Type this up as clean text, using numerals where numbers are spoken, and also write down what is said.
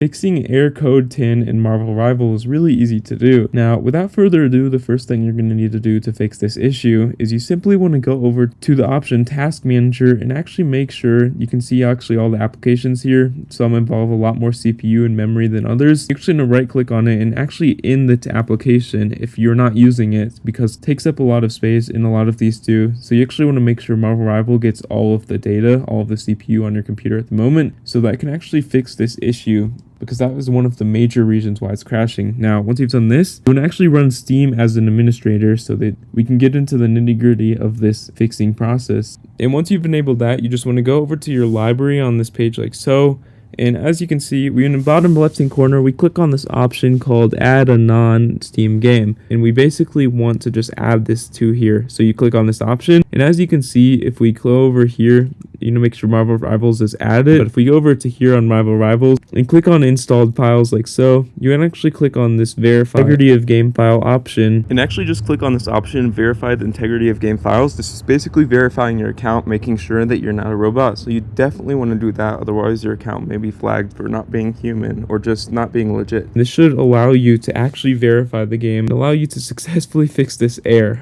Fixing error code 10 in Marvel Rival is really easy to do. Now, without further ado, the first thing you're going to need to do to fix this issue is you simply want to go over to the option Task Manager and actually make sure you can see actually all the applications here. Some involve a lot more CPU and memory than others. You're actually going to right click on it and actually in the application if you're not using it, because it takes up a lot of space in a lot of these do. So you actually want to make sure Marvel Rival gets all of the data, all of the CPU on your computer at the moment, so that it can actually fix this issue, because that is one of the major reasons why it's crashing. Now, once you've done this, you want to actually run Steam as an administrator so that we can get into the nitty-gritty of this fixing process. And once you've enabled that, you just want to go over to your library on this page like so. And as you can see, we in the bottom left-hand corner, we click on this option called Add a Non-Steam Game. And we basically want to just add this to here. So you click on this option. And as you can see, if we go over here, make sure Marvel Rivals is added. But if we go over to here on Marvel Rivals and click on installed files like so, you can actually click on this verify integrity of game file option. And actually just click on this option, verify the integrity of game files. This is basically verifying your account, making sure that you're not a robot. So you definitely want to do that. Otherwise, your account may be flagged for not being human or just not being legit. This should allow you to actually verify the game and allow you to successfully fix this error.